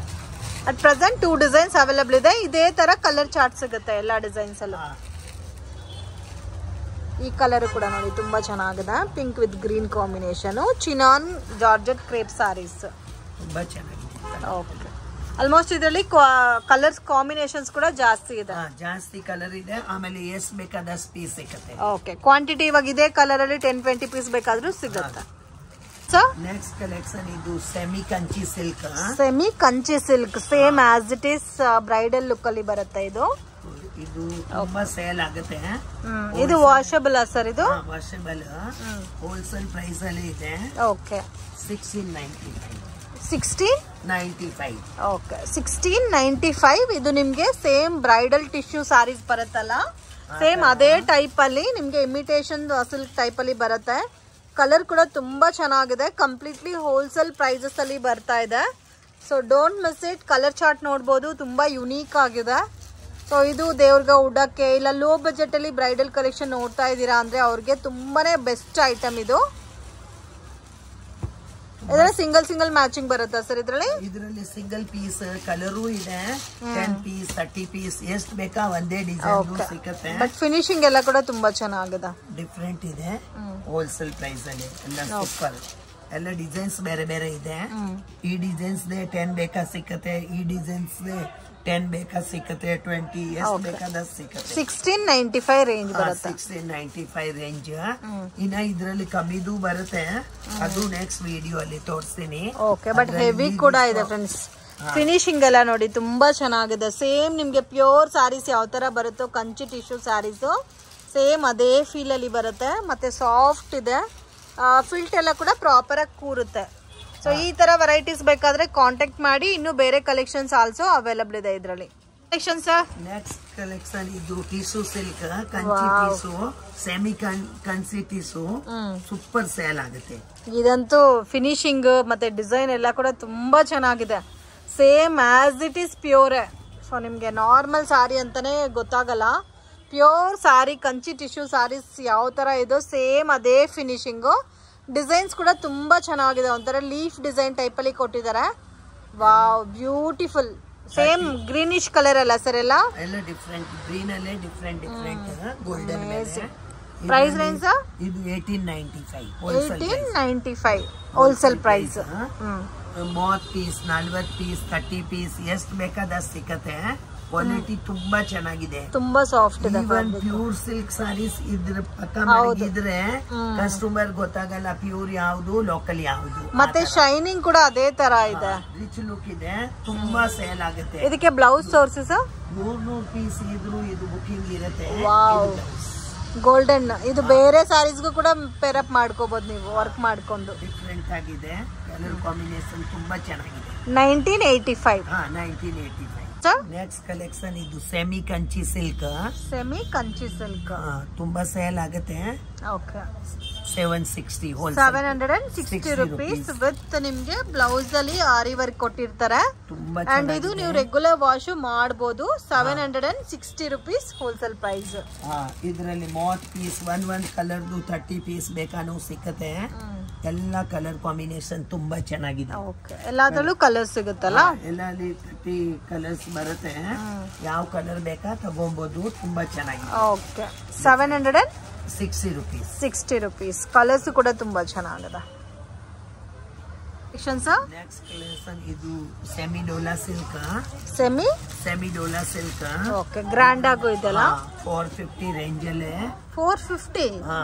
at present 2 designs available ಇದೆ. ಇದೇ ತರ ಕಲರ್ ಚಾರ್ಟ್ ಸಿಗುತ್ತೆ ಎಲ್ಲಾ ಡಿಸೈನ್ಸ್ ಅಲ್ಲೂ. ಈ ಕಲರ್ ಕೂಡ ನೋಡಿ ತುಂಬಾ ಚೆನ್ನಾಗಿದೆ. Pink with green combination. Chinon georgette crepe saris ತುಂಬಾ ಚೆನ್ನಾಗಿದೆ. ಓಕೆ, ಆಲ್ಮೋಸ್ಟ್ ಇದರಲ್ಲಿ ಕಲರ್ಸ್ ಕಾಂಬಿನೇಷನ್ಸ್ ಕೂಡ ಜಾಸ್ತಿ ಇದೆ. ಜಾಸ್ತಿ ಕಲರ್ ಇದೆ. ಆಮೇಲೆ ಎಷ್ಟು ಬೇಕಾದಷ್ಟು ಪೀಸ್ ಸಿಗುತ್ತೆ. ಓಕೆ, ಕ್ವಾಂಟಿಟಿ ಇವಾಗ ಇದೇ ಕಲರ್ ಅಲ್ಲಿ 10-20 ಪೀಸ್ ಬೇಕಾದ್ರೂ ಸಿಗುತ್ತೆ. ನೆಕ್ಸ್ಟ್ ಕಲೆಕ್ಷನ್ ಇದು semi Kanchi silk. Semi Kanchi silk same as it is bridal look ಅಲ್ಲಿ ಬರುತ್ತೆ ಇದು. ಇದು ತುಂಬಾ ಸೇಲ್ ಆಗುತ್ತೆ. ಇದು ವಾಷಬಲ್ ಸರ್? ಇದು ವಾಷಬಲ್. ಹೋಲ್ಸೇಲ್ ಪ್ರೈಸ್ ಅಲ್ಲಿ ಇದೆ. ಓಕೆ, 1695. 1695. ಓಕೆ, 1695. ಇದು ನಿಮ್ಗೆ ಸೇಮ್ ಬ್ರೈಡಲ್ ಟಿಶ್ಯೂ ಸಾರೀಸ್ ಬರುತ್ತಲ್ಲ, ಸೇಮ್ ಅದೇ ಟೈಪ್ ಅಲ್ಲಿ ನಿಮ್ಗೆ ಇಮಿಟೇಷನ್ ಸಿಲ್ಕ್ ಟೈಪ್ ಅಲ್ಲಿ ಬರುತ್ತೆ. ಕಲರ್ ಕೂಡ ತುಂಬಾ ಚೆನ್ನಾಗಿದೆ. ಕಂಪ್ಲೀಟ್ಲಿ ಹೋಲ್ಸೇಲ್ ಪ್ರೈಸಸ್ ಅಲ್ಲಿ ಬರ್ತಾ ಇದೆ. So don't miss it. Colour chart ನೋಡ್ಬೋದು, ತುಂಬಾ ಯುನೀಕ್ ಆಗಿದೆ. ಸೊ ಇದು ದೇವ್ರಿಗೆ ಉಡಕ್ಕೆ ಇಲ್ಲ ಲೋ ಬಜೆಟ್ ಅಲ್ಲಿ ಬ್ರೈಡಲ್ ಕಲೆಕ್ಷನ್ ನೋಡ್ತಾ ಇದ್ದೀರಾ ಅಂದ್ರೆ ಅವ್ರಿಗೆ ತುಂಬಾನೇ ಬೆಸ್ಟ್ ಐಟಮ್ ಇದು. ಇದರಲ್ಲಿ ಸಿಂಗಲ್ ಮ್ಯಾಚಿಂಗ್ ಬರುತ್ತಾ ಸರ್? ಇದರಲ್ಲಿ ಸಿಂಗಲ್ ಪೀಸ್ ಕಲರು ಇದೆ. 10 ಪೀಸ್ 30 ಪೀಸ್ ಎಷ್ಟು ಬೇಕಾ ಒಂದೇ ಡಿಸೈನ್ ಸಿಗುತ್ತೆ. ಬಟ್ ಫಿನಿಶಿಂಗ್ ಎಲ್ಲ ಕೂಡ ತುಂಬಾ ಚೆನ್ನಾಗಿದೆ. ಡಿಫ್ರೆಂಟ್ ಇದೆ. ಹೋಲ್ಸೇಲ್ ಪ್ರೈಸ್ ಅಲ್ಲಿ ಎಲ್ಲ ಸೂಪರ್. ಎಲ್ಲ ಡಿಸೈನ್ಸ್ ಬೇರೆ ಬೇರೆ ಇದೆ. ಈ ಡಿಸೈನ್ಸ್ 10 ಬೇಕಾ ಸಿಕ್ಕತ್ತೆ. ಈ ಡಿಸೈನ್ಸ್ 10 ಬೇಕಾ ಸಿಕ್ಕತ್ತೆ. 20 ಎಷ್ಟು ಬೇಕಾದಷ್ಟು ಸಿಕ್ಕತ್ತೆ. 1695 ರೇಂಜ್ ಬರುತ್ತೆ. 1695 ರೇಂಜ್. ಇನ್ನ ಇದ್ರಲ್ಲಿ ಕಮ್ಮಿದು ಬರುತ್ತೆ, ಅದು ನೆಕ್ಸ್ಟ್ ವಿಡಿಯೋ ಅಲ್ಲಿ ತೋರಿಸ್ತೀನಿ. ಓಕೆ, ಬಟ್ ಹೆವಿ ಕೂಡ ಇದೆ ಫ್ರೆಂಡ್ಸ್. ಫಿನಿಶಿಂಗ್ ಎಲ್ಲ ನೋಡಿ ತುಂಬಾ ಚೆನ್ನಾಗಿದೆ. ಸೇಮ್ ನಿಮ್ಗೆ ಪ್ಯೂರ್ ಸ್ಯಾರೀಸ್ ಯಾವ ತರ ಬರುತ್ತೋ ಕಂಚಿ ಟಿಶ್ಯೂ ಸ್ಯಾರೀಸ್ ಸೇಮ್ ಅದೇ ಫೀಲ್ ಅಲ್ಲಿ ಬರುತ್ತೆ. ಮತ್ತೆ ಸಾಫ್ಟ್ ಇದೆ. ಫಿಲ್ಟ್ ಎಲ್ಲ ಕೂಡ ಪ್ರಾಪರ್ ಆಗಿ ಕೂರುತ್ತೆ. ಸೊ ಈ ತರ ವೆರೈಟೀಸ್ ಬೇಕಾದ್ರೆ ಕಾಂಟ್ಯಾಕ್ಟ್ ಮಾಡಿ. ಇನ್ನು ಬೇರೆ ಕಲೆಕ್ಷನ್ಸ್ ಆಲ್ಸೋ ಅವೈಲಬಲ್ ಇದೆ ಇದರಲ್ಲಿ. ಕಲೆಕ್ಷನ್ ಸರ್, ನೆಕ್ಸ್ಟ್ ಕಲೆಕ್ಷನ್ ಇದು tissue silk Kanchi tissue semi Kanchi tissue super sale ಆಗುತ್ತೆ. ಇದಂತೂ ಫಿನಿಶಿಂಗ್ ಮತ್ತೆ ಡಿಸೈನ್ ಎಲ್ಲ ಕೂಡ ತುಂಬಾ ಚೆನ್ನಾಗಿದೆ. Same as it is pure. So ನಿಮ್ಗೆ ನಾರ್ಮಲ್ ಸಾರಿ ಅಂತಾನೆ ಗೊತ್ತಾಗಲ್ಲ. ಪ್ಯೂರ್ ಸಾರಿ ಕಂಚಿ ಟಿಶ್ಯೂ ಸಾರೀಸ್ ಯಾವ ತರ ಇದೋ ಸೇಮ್ ಅದೇ ಫಿನಿಶಿಂಗು. ಡಿಸೈನ್ಸ್ ಕೂಡ ತುಂಬಾ ಚೆನ್ನಾಗಿದೆ. ಒಂಥರ ಲೀಫ್ ಡಿಸೈನ್ ಟೈಪ್ ಅಲ್ಲಿ ಕೊಟ್ಟಿದ್ದಾರೆ. Wow, beautiful. Same greenish colour ಅಲ್ಲ ಸರ್? ಎಲ್ಲ ಡಿಫ್ರೆಂಟ್ ಗ್ರೀನ್ ಅಲ್ಲೇ ಡಿಫ್ರೆಂಟ್ ಗೋಲ್ಡನ್. ಪ್ರೈಸ್ ರೇಂಜ್ ಇದು 1895. 1895 wholesale price. 30 piece 40 piece 30 piece ಎಷ್ಟು ಬೇಕಾದಷ್ಟು ಸಿಕ್ಕತ್ತೆ. ಕ್ವಾಲಿಟಿ ತುಂಬಾ ಚೆನ್ನಾಗಿದೆ. ತುಂಬಾ ಸಾಫ್ಟ್ ಇದೆ. ಪ್ಯೂರ್ ಸಿಲ್ಕ್ ಸಾರೀಸ್ ಇದ್ರ ಪಕ್ಕ ಮಡಗಿದ್ರೆ ಕಸ್ಟಮರ್ ಗೊತ್ತಾಗಲ್ಲ ಪ್ಯೂರ್ ಯಾವ್ದು ಲೋಕಲ್ ಯಾವ್ದು. ಮತ್ತೆ ಶೈನಿಂಗ್ ಕೂಡ ಅದೇ ತರ ಇದೆ. ರಿಚ್ ಲುಕ್ ಇದೆ. ತುಂಬಾ ಸೇಲ್ ಆಗುತ್ತೆ. ಇದಕ್ಕೆ ಬ್ಲೌಸ್ ತೋರಿಸಿ ಸರ್. 300 ಪೀಸ್ ಇದ್ರು ಇದು ಬುಕಿಂಗ್ ಇರುತ್ತೆ. ಗೋಲ್ಡನ್. ಇದು ಬೇರೆ ಸ್ಯಾರೀಸ್ಗೂ ಕೂಡ ಪೇರಪ್ ಮಾಡ್ಕೋಬಹುದು ನೀವು ವರ್ಕ್ ಮಾಡ್ಕೊಂಡು. ಡಿಫ್ರೆಂಟ್ ಆಗಿದೆ. ಕಲರ್ ಕಾಂಬಿನೇಷನ್ ತುಂಬಾ ಚೆನ್ನಾಗಿದೆ. 1985. 1985. ನೆಕ್ಸ್ಟ್ ಕಲೆಕ್ಷನ್ ಇದು semi Kanchi silk. Semi Kanchi silk ತುಂಬಾ ಸೇಲ್ ಆಗುತ್ತೆ. ಓಕೆ, 760 rupees ವಿತ್ ನಿಮ್ಗೆ ಬ್ಲೌಸ್ ಅಲ್ಲಿ ಆರಿ ವರ್ಕ್ ಕೊಟ್ಟಿರ್ತಾರೆ. ಅಂಡ್ ಇದು ನೀವು ರೆಗ್ಯುಲರ್ ವಾಶ್ ಮಾಡಬಹುದು. 760 rupees ಹೋಲ್ಸೇಲ್ ಪ್ರೈಸ್. ಇದರಲ್ಲಿ 30 ಪೀಸ್ ಒಂದ್ ಕಲರ್ದು 30 ಪೀಸ್ ಬೇಕಾನು ಸಿಕ್ಕತ್ತೆ. ಎಲ್ಲ ಕಲರ್ ಕಾಂಬಿನೇಷನ್ ತುಂಬಾ ಚೆನ್ನಾಗಿದೆ. ಎಲ್ಲಾದ್ರಲ್ಲೂ ಕಲರ್ಸ್ ಸಿಗುತ್ತಲ್ಲ? ಎಲ್ಲಲ್ಲಿ 30 ಕಲರ್ಸ್ ಬರುತ್ತೆ. ಯಾವ ಕಲರ್ ಬೇಕಾ ತಗೋಬಹುದು. ತುಂಬಾ ಚೆನ್ನಾಗಿದೆ. Okay, 760 rupees. 60 rupees. ಕಲರ್ಸ್ ಕೂಡ ತುಂಬಾ ಚೆನ್ನಾಗಿದೆ. ನೆಕ್ಸ್ಟ್ ಕಲೆಕ್ಷನ್ ಇದು semi Dola silk semi Dola silk okay grand ಆಗು ಇದೆಲ್ಲ 450 ರೇಂಜ್ ಅಲ್ಲಿ 450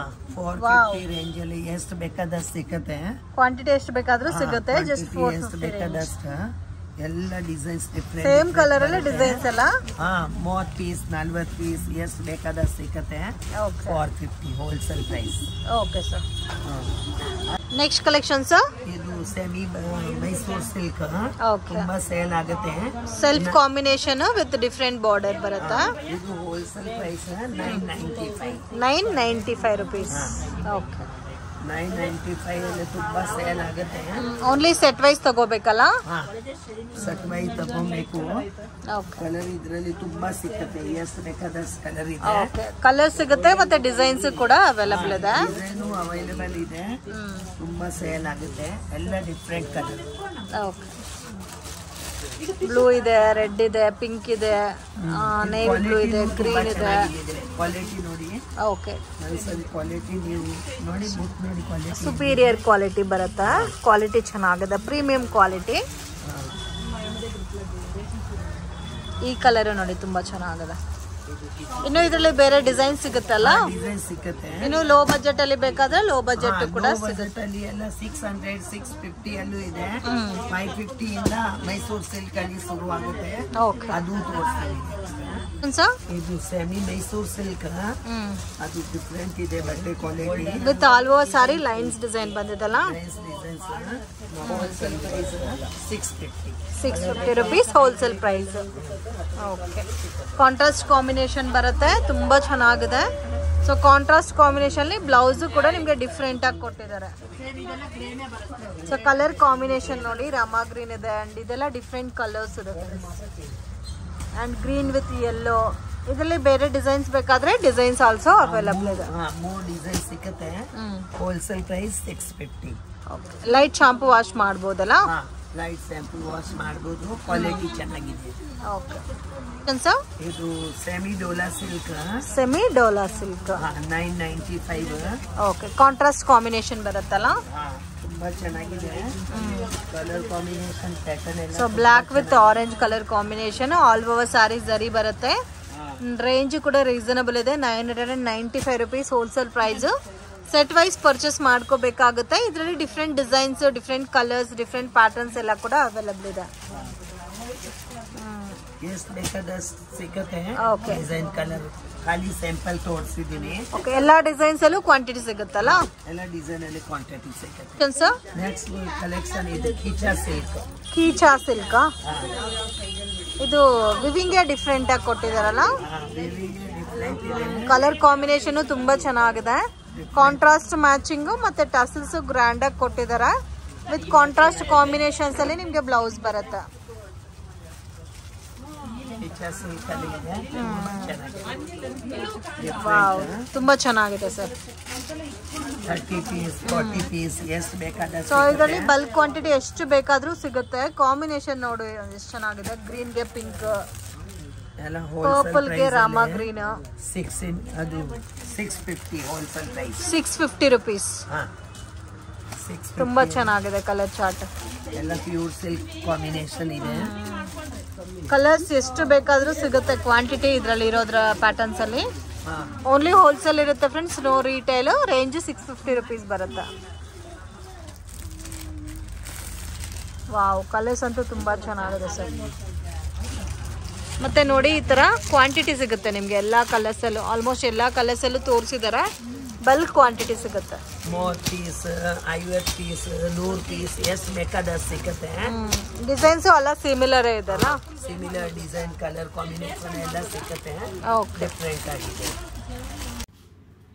450 ರೇಂಜ್ ಅಲ್ಲಿ ಎಷ್ಟು ಬೇಕಾದಷ್ಟು ಸಿಗುತ್ತೆ ಕ್ವಾಂಟಿಟಿ ಎಷ್ಟು ಬೇಕಾದ್ರೂ ಸಿಗುತ್ತೆ ಜಸ್ಟ್ 450 ಎಷ್ಟು ಬೇಕಾದಷ್ಟು ಎಲ್ಲ ಡಿಸೈನ್ಸ್ ಡಿಫರೆಂಟ್ ಸೇಮ್ ಕಲರ್ ಅಲ್ಲಿ ಡಿಸೈನ್ಸ್ ಎಲ್ಲ 30 ಪೀಸ್ 40 ಪೀಸ್ ಎಷ್ಟು ಬೇಕಾದಷ್ಟು ಸಿಗುತ್ತೆ 450 wholesale price okay sir next collection sir ಇದು ಸೆಮಿ ಮೈಸೂರು ಸಿಲ್ಕ್ ಓಕೆ ತುಂಬಾ ಸೇಲ್ ಆಗುತ್ತೆ self combination with different border ಬರುತ್ತಾ ಇದು ಹೋಲ್ಸೇಲ್ ಪ್ರೈಸ್ 995 rupees ಓಕೆ 995 ಅಲ್ಲಿ ತುಂಬಾ ಸೇಲ್ ಆಗುತ್ತೆ ಓನ್ಲಿ ಸೆಟ್ ವೈಸ್ ತಗೋಬೇಕಲ್ಲ ಸೆಟ್ ವೈಸ್ ತಗೋಬೇಕು ಓಕೆ ಕಲರ್ ಇದರಲ್ಲಿ ತುಂಬಾ ಸಿಗುತ್ತೆ ಎಷ್ಟು ಬೇಕಾದಷ್ಟು ಕಲರ್ ಇದೆ ಓಕೆ ಕಲರ್ ಸಿಗುತ್ತೆ ಮತ್ತೆ ಡಿಸೈನ್ಸ್ ಕೂಡ ಅವೈಲೇಬಲ್ ಇದೆ ಡಿಸೈನು ಅವೈಲೇಬಲ್ ಇದೆ ತುಂಬಾ ಸೇಲ್ ಆಗುತ್ತೆ ಎಲ್ಲ ಡಿಫರೆಂಟ್ ಕಲರ್ ಓಕೆ ಬ್ಲೂ ಇದೆ ರೆಡ್ ಇದೆ ಪಿಂಕ್ ಇದೆ ನೇವಿ ಬ್ಲೂ ಇದೆ ಗ್ರೀನ್ ಇದೆ ಕ್ವಾಲಿಟಿ ನೋಡಿ ಓಕೆ ಕ್ವಾಲಿಟಿ ನೀವು ನೋಡಿ ನೋಡಿ ಕ್ವಾಲಿಟಿ ಸುಪೀರಿಯರ್ ಕ್ವಾಲಿಟಿ ಬರುತ್ತಾ ಕ್ವಾಲಿಟಿ ಚೆನ್ನಾಗಿದೆ ಪ್ರೀಮಿಯಂ ಕ್ವಾಲಿಟಿ ಈ ಕಲರ್ ನೋಡಿ ತುಂಬಾ ಚೆನ್ನಾಗಿದೆ ಇನ್ನು ಇದರಲ್ಲಿ ಬೇರೆ ಡಿಸೈನ್ ಸಿಗುತ್ತಲ್ಲ ಡಿಸೈನ್ ಸಿಗುತ್ತೆ ಇನ್ನು ಲೋ ಬಜೆಟ್ ಅಲ್ಲಿ ಬೇಕಾದ್ರೆ ಲೋ ಬಜೆಟ್ ಕೂಡ ಸಿಗುತ್ತೆ ಅಲ್ಲಿ ಎಲ್ಲ 600 650 ಅಲ್ಲೂ ಇದೆ 550 ಇಂದ ಮೈಸೂರು ಸಿಲ್ಕ್ ಅಲ್ಲಿ ಶುರು ಆಗುತ್ತೆ ಅದು ತೋರಿಸ್ತೀನಿ ಇದು ಸೆಮಿ ಮೈಸೂರು ಸಿಲ್ಕ್ ಅದು ಡಿಫರೆಂಟ್ ಇದೆ ಬಟ್ಟೆ quality with all over sari lines design ಬಂದಿದಲ್ಲ wholesale price 650 rupees wholesale price okay contrast combination ಬರುತ್ತೆ ತುಂಬಾ ಚೆನ್ನಾಗಿದೆ ಸೊ ಕಾಂಟ್ರಾಸ್ಟ್ ಕಾಂಬಿನೇಷನ್ ಅಲ್ಲಿ ಬ್ಲೌಸ್ ಕೂಡ ನಿಮಗೆ ಡಿಫ್ರೆಂಟ್ ಆಗಿ ಕೊಟ್ಟಿದ್ದಾರೆ ಸೊ ಕಲರ್ ಕಾಂಬಿನೇಷನ್ ನೋಡಿ ರಾಮಾ ಗ್ರೀನ್ ಇದೆ ಅಂಡ್ ಇದೆಲ್ಲ ಡಿಫ್ರೆಂಟ್ ಕಲರ್ಸ್ ಇದೆ ಅಂಡ್ ಗ್ರೀನ್ ವಿತ್ ಯೆಲ್ಲೋ ಇದರಲ್ಲಿ ಬೇರೆ ಡಿಸೈನ್ಸ್ ಬೇಕಾದ್ರೆ ಡಿಸೈನ್ಸ್ ಆಲ್ಸೋ ಅವೈಲೇಬಲ್ ಇದೆ ಮೂರು ಡಿಸೈನ್ ಸಿಗುತ್ತೆ wholesale price 650 light shampoo wash ಮಾಡಬಹುದಲ್ಲ ಲೈಟ್ ಶಾಂಪೂ ವಾಶ್ ಮಾಡಬಹುದು ಕ್ವಾಲಿಟಿ ಚೆನ್ನಾಗಿದೆ ಓಕೆ ಇದು semi Dola silk 995 okay contrast combination ಬರುತ್ತಲ್ಲ ತುಂಬಾ ಚೆನ್ನಾಗಿದೆ ಕಲರ್ ಕಾಂಬಿನೇಷನ್ ಪ್ಯಾಟರ್ನ್ ಎಲ್ಲ so black with orange colour combination all over saris zari ಬರುತ್ತೆ ರೇಂಜ್ ಕೂಡ ರೀಸನಬಲ್ ಇದೆ 995 rupees wholesale price set wise purchase ಮಾಡ್ಕೋಬೇಕಾಗುತ್ತೆ ಇದರಲ್ಲಿ different designs different colours different patterns ಎಲ್ಲ ಕೂಡ ಅವೈಲೇಬಲ್ ಇದೆ ಎಷ್ಟು ಬೇಕಾದಷ್ಟು ಸಿಗುತ್ತೆ ಡಿಸೈನ್ ಕಲರ್ ಖಾಲಿ ಸ್ಯಾಂಪಲ್ ತೋರಿಸಿದ್ದೀನಿ ಓಕೆ ಎಲ್ಲಾ ಡಿಸೈನ್ಸ್ ಅಲ್ಲೂ ಕ್ವಾಂಟಿಟಿ ಸಿಗುತ್ತಲ್ಲ ಎಲ್ಲ ಡಿಸೈನ್ ಅಲ್ಲಿ ಕ್ವಾಂಟಿಟಿ ಸಿಗುತ್ತೆ ನೆಕ್ಸ್ಟ್ ಕಲೆಕ್ಷನ್ ಇದು ಕೀಚಾ ಸಿಲ್ಕ್ ಇದು ವಿವಿಂಗ್ ಡಿಫ್ರೆಂಟ್ ಆಗಿ ಕೊಟ್ಟಿದಾರಲ್ಲ ಕಲರ್ ಕಾಂಬಿನೇಷನ್ ತುಂಬಾ ಚೆನ್ನಾಗಿದೆ ಕಾಂಟ್ರಾಸ್ಟ್ ಮ್ಯಾಚಿಂಗ್ ಮತ್ತೆ ಟಸಲ್ಸ್ ಗ್ರ್ಯಾಂಡ್ ಆಗಿ ಕೊಟ್ಟಿದ್ದಾರೆ ವಿತ್ ಕಾಂಟ್ರಾಸ್ಟ್ ಕಾಂಬಿನೇಷನ್ಸ್ ಅಲ್ಲಿ ನಿಮ್ಗೆ ಬ್ಲೌಸ್ ಬರುತ್ತೆ ತುಂಬಾ ಚೆನ್ನಾಗಿದೆ ಸರ್ 30 ಪೀಸ್ 40 ಪೀಸ್ ಎಷ್ಟು ಬೇಕಾದಷ್ಟು ಸೊ ಇದರಲ್ಲಿ ಬಲ್ಕ್ ಕ್ವಾಂಟಿಟಿ ಎಷ್ಟು ಬೇಕಾದ್ರೂ ಸಿಗುತ್ತೆ ಕಾಂಬಿನೇಷನ್ ನೋಡಿ ಎಷ್ಟು ಚೆನ್ನಾಗಿದೆ ಗ್ರೀನ್ ಗೆ ಪಿಂಕ್ ಎಲ್ಲ ಪರ್ಪಲ್ ಗೆ ರಾಮಾ ಗ್ರೀನ್ 6 ಅದು 650 ಹೋಲ್ಸೇಲ್ ಪ್ರೈಸ್ 650 rupees ತುಂಬಾ ಚೆನ್ನಾಗಿದೆ ಕಲರ್ ಚಾರ್ಟ್ ಎಲ್ಲ ಪ್ಯೂರ್ ಸಿಲ್ಕ್ ಕಾಂಬಿನೇಷನ್ ಇದೆ ಕಲರ್ಸ್ ಎಷ್ಟು ಬೇಕಾದ್ರೂ ಸಿಗುತ್ತೆ ಕ್ವಾಂಟಿಟಿ ಇದರಲ್ಲಿ ಇರೋದ್ರ ಪ್ಯಾಟರ್ನ್ಸ್ ಅಲ್ಲಿ ಓನ್ಲಿ ಹೋಲ್ಸೇಲ್ ಇರುತ್ತೆ friends no retail range 650 rupees ಬರುತ್ತೆ ವಾವ್ ಕಲರ್ಸ್ ಅಂತೂ ತುಂಬಾ ಚೆನ್ನಾಗಿದೆ ಸರ್ ಮತ್ತೆ ನೋಡಿ ಈ ತರ ಕ್ವಾಂಟಿಟಿ ಸಿಗುತ್ತೆ ನಿಮ್ಗೆ ಎಲ್ಲಾ ಕಲರ್ಸ್ ಅಲ್ಲೂ ಆಲ್ಮೋಸ್ಟ್ ಎಲ್ಲಾ ಕಲರ್ಸ್ ಅಲ್ಲೂ ತೋರಿಸಿದಾರೆ ಬಲ್ಕ್ ಕ್ವಾಂಟಿಟಿ ಸಿಗುತ್ತೆ 30 ಪೀಸ್ 50 ಪೀಸ್ 100 ಪೀಸ್ ಎಷ್ಟು ಬೇಕಾದಷ್ಟು ಸಿಗುತ್ತೆ ಡಿಸೈನ್ಸ್ ಎಲ್ಲ ಸಿಮಿಲರ್ ಇದೆಲ್ಲ ಸಿಮಿಲರ್ ಡಿಸೈನ್ ಕಲರ್ ಕಾಂಬಿನೇಷನ್ ಎಲ್ಲ ಸಿಗುತ್ತೆ ಡಿಫರೆಂಟ್ ಆಗಿದೆ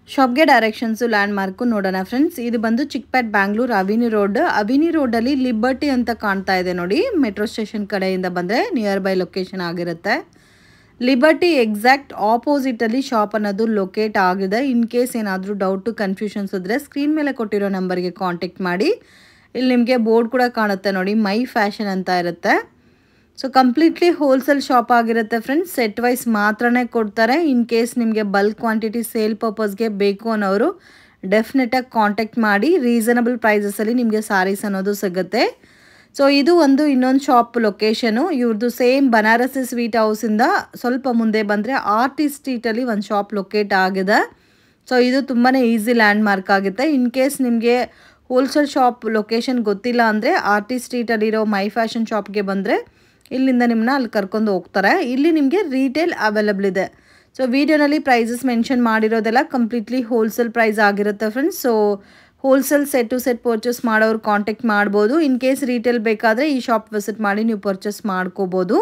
ಶಾಪ್ಗೆ ಡೈರೆಕ್ಷನ್ಸು ಲ್ಯಾಂಡ್ ಮಾರ್ಕು ನೋಡೋಣ ಫ್ರೆಂಡ್ಸ್ ಇದು ಬಂದು ಚಿಕ್ಕಪೇಟ್ ಬ್ಯಾಂಗ್ಳೂರ್ ಅವಿನಿ ರೋಡಲ್ಲಿ ಲಿಬರ್ಟಿ ಅಂತ ಕಾಣ್ತಾ ಇದೆ ನೋಡಿ ಮೆಟ್ರೋ ಸ್ಟೇಷನ್ ಕಡೆಯಿಂದ ಬಂದರೆ ನಿಯರ್ ಬೈ ಲೊಕೇಶನ್ ಆಗಿರುತ್ತೆ ಲಿಬರ್ಟಿ ಎಕ್ಸಾಕ್ಟ್ ಆಪೋಸಿಟಲ್ಲಿ ಶಾಪ್ ಅನ್ನೋದು ಲೊಕೇಟ್ ಆಗಿದೆ ಇನ್ ಕೇಸ್ ಏನಾದರೂ ಡೌಟು ಕನ್ಫ್ಯೂಷನ್ಸ್ ಇದ್ದರೆ ಸ್ಕ್ರೀನ್ ಮೇಲೆ ಕೊಟ್ಟಿರೋ ನಂಬರ್ಗೆ ಕಾಂಟ್ಯಾಕ್ಟ್ ಮಾಡಿ ಇಲ್ಲಿ ನಿಮಗೆ ಬೋರ್ಡ್ ಕೂಡ ಕಾಣುತ್ತೆ ನೋಡಿ ಮೈ ಫ್ಯಾಷನ್ ಅಂತ ಇರುತ್ತೆ ಸೊ ಕಂಪ್ಲೀಟ್ಲಿ ಹೋಲ್ಸೇಲ್ ಶಾಪ್ ಆಗಿರುತ್ತೆ ಫ್ರೆಂಡ್ಸ್ ಸೆಟ್ ವೈಸ್ ಮಾತ್ರನೇ ಕೊಡ್ತಾರೆ ಇನ್ ಕೇಸ್ ನಿಮಗೆ ಬಲ್ಕ್ ಕ್ವಾಂಟಿಟಿ ಸೇಲ್ ಪರ್ಪಸ್ಗೆ ಬೇಕು ಅನ್ನೋರು ಡೆಫಿನೆಟಾಗಿ ಕಾಂಟ್ಯಾಕ್ಟ್ ಮಾಡಿ ರೀಸನಬಲ್ ಪ್ರೈಸಸಲ್ಲಿ ನಿಮಗೆ ಸಾರೀಸ್ ಅನ್ನೋದು ಸಿಗುತ್ತೆ ಸೊ ಇದು ಒಂದು ಇನ್ನೊಂದು ಶಾಪ್ ಲೊಕೇಶನು. ಇವ್ರದ್ದು ಸೇಮ್ ಬನಾರಸಿ ಸ್ವೀಟ್ ಹೌಸಿಂದ ಸ್ವಲ್ಪ ಮುಂದೆ ಬಂದರೆ ಆರ್ಟಿ ಸ್ಟ್ರೀಟಲ್ಲಿ ಒಂದು ಶಾಪ್ ಲೊಕೇಟ್ ಆಗಿದೆ. ಸೊ ಇದು ತುಂಬಾ ಈಸಿ ಲ್ಯಾಂಡ್ ಮಾರ್ಕ್ ಆಗುತ್ತೆ. ಇನ್ ಕೇಸ್ ನಿಮಗೆ ಹೋಲ್ಸೇಲ್ ಶಾಪ್ ಲೊಕೇಶನ್ ಗೊತ್ತಿಲ್ಲ ಅಂದರೆ ಆರ್ಟಿ ಸ್ಟ್ರೀಟಲ್ಲಿರೋ ಮೈ ಫ್ಯಾಷನ್ ಶಾಪ್ಗೆ ಬಂದರೆ ಇಲ್ಲಿಂದ ನಿಮ್ಮನ್ನ ಅಲ್ಲಿ ಕರ್ಕೊಂಡು ಹೋಗ್ತಾರೆ. ಇಲ್ಲಿ ನಿಮಗೆ ರೀಟೇಲ್ ಅವೈಲಬಲ್ ಇದೆ. ಸೊ ವಿಡಿಯೋನಲ್ಲಿ ಪ್ರೈಸಸ್ ಮೆನ್ಷನ್ ಮಾಡಿರೋದೆಲ್ಲ ಕಂಪ್ಲೀಟ್ಲಿ ಹೋಲ್ಸೇಲ್ ಪ್ರೈಸ್ ಆಗಿರುತ್ತೆ friends. So wholesale set to set purchase ಮಾಡೋರು ಕಾಂಟ್ಯಾಕ್ಟ್ ಮಾಡ್ಬೋದು. ಇನ್ ಕೇಸ್ ರೀಟೇಲ್ ಬೇಕಾದರೆ ಈ ಶಾಪ್ ವಿಸಿಟ್ ಮಾಡಿ ನೀವು ಪರ್ಚೇಸ್ ಮಾಡ್ಕೋಬೋದು.